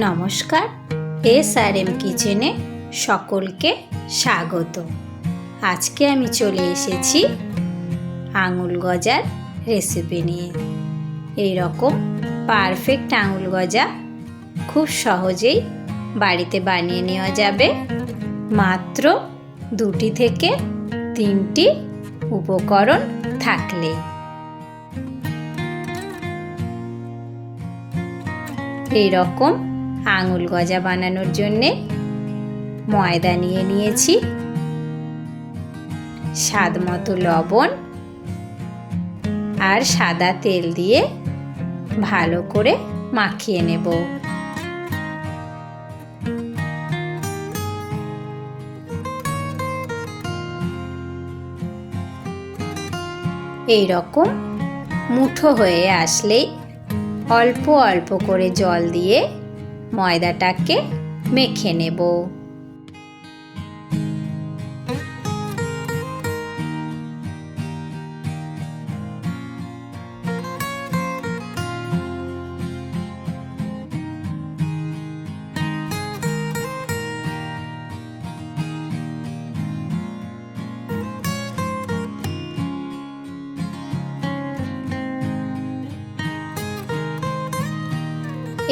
নমস্কার, SRM কিচেনে সকলকে স্বাগত। আজকে আমি চলে এসেছি আঙুল গজার রেসিপি নিয়ে। এই রকম পারফেক্ট আঙুল গজা খুব সহজেই বাড়িতে বানিয়ে নেওয়া যাবে মাত্র 2 থেকে 3টি উপকরণ থাকলে। এই রকম আঙুল গজা বানানোর জন্যে ময়দা নিয়ে নিয়েছি, স্বাদ মতো লবণ আর সাদা তেল দিয়ে ভালো করে মাখিয়ে নেব। এই রকম মুঠো হয়ে আসলেই অল্প অল্প করে জল দিয়ে ময়দাটাকে মেখে নেব।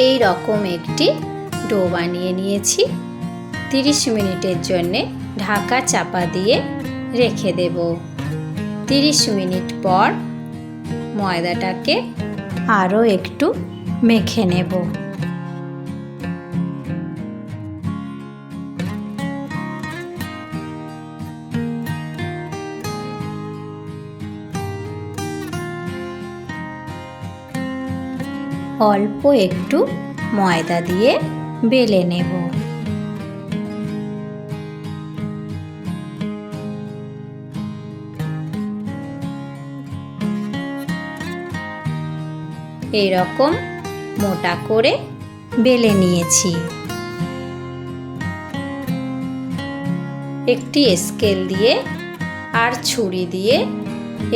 এই রকম একটি ডো বানিয়ে নিয়েছি। 30 মিনিটের জন্যে ঢাকা চাপা দিয়ে রেখে দেব। 30 মিনিট পর ময়দাটাকে আরও একটু মেখে নেব। অল্প একটু ময়দা দিয়ে বেলে নেব। এই রকম মোটা করে বেলে নিয়েছি। একটি স্কেল দিয়ে আর ছুরি দিয়ে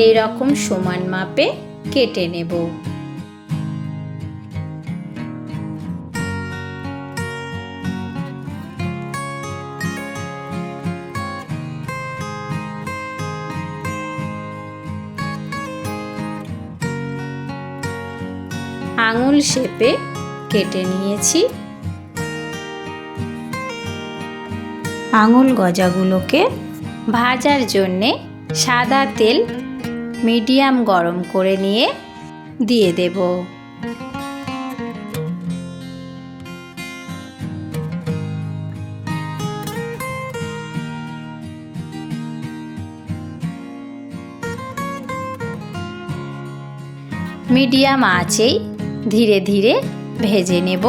এই রকম সমান মাপে কেটে নেব। আঙুল শেপে কেটে নিয়েছি। আঙুল গজাগুলোকে ভাজার জন্যে সাদা তেল মিডিয়াম গরম করে নিয়ে দিয়ে দেব। মিডিয়াম আঁচেই ধীরে ধীরে ভেজে নেব।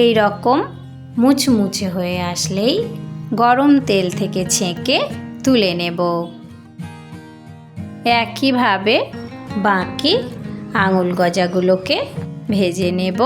এই রকম মুচমুচে হয়ে আসলেই গরম তেল থেকে ছেঁকে তুলে নেব। একইভাবে বাকি আঙুল গজাগুলোকে ভেজে নেব।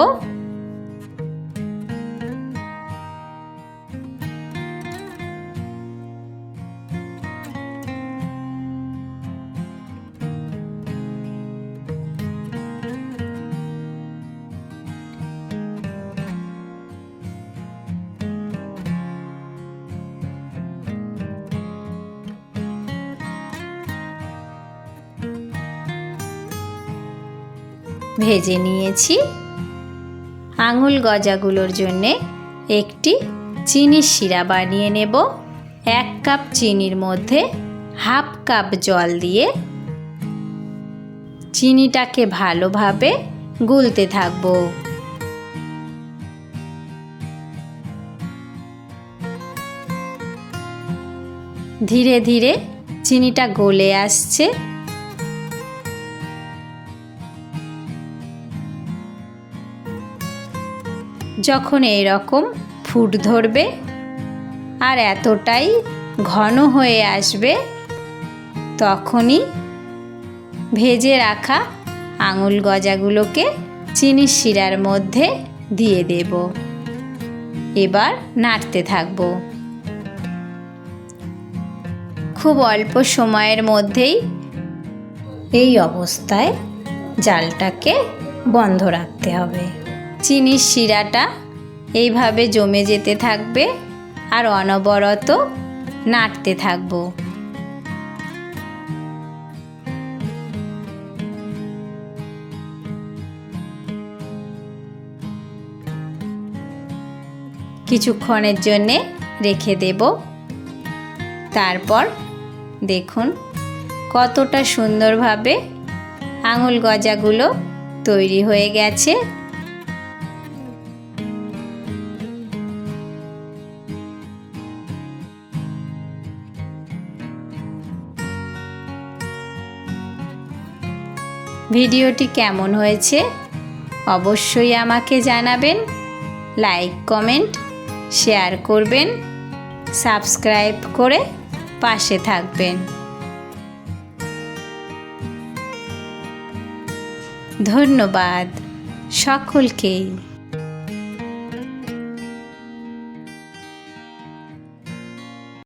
ভেজে নিয়েছি। আঙুল গজাগুলোর জন্যে একটি চিনির শিরা বানিয়ে নেব। 1 কাপ চিনির মধ্যে হাফ কাপ জল দিয়ে চিনিটাকে ভালোভাবে গুলতে থাকব। ধীরে ধীরে চিনিটা গলে আসছে। যখন এই রকম ফুট ধরবে আর এতটাই ঘন হয়ে আসবে তখনই ভেজে রাখা আঙুল গজাগুলোকে চিনির শিরার মধ্যে দিয়ে দেব। এবার নাড়তে থাকবো। খুব অল্প সময়ের মধ্যেই এই অবস্থায় জালটাকে বন্ধ রাখতে হবে। চিনির শিরাটা এইভাবে জমে যেতে থাকবে আর অনবরত নাড়তে থাকবো। কিছুক্ষণের জন্যে রেখে দেব। তারপর দেখুন কতটা সুন্দরভাবে আঙুল গজাগুলো তৈরি হয়ে গেছে। ভিডিওটি কেমন হয়েছে অবশ্যই আমাকে জানাবেন। লাইক, কমেন্ট, শেয়ার করবেন, সাবস্ক্রাইব করে পাশে থাকবেন। ধন্যবাদ সকলকেই।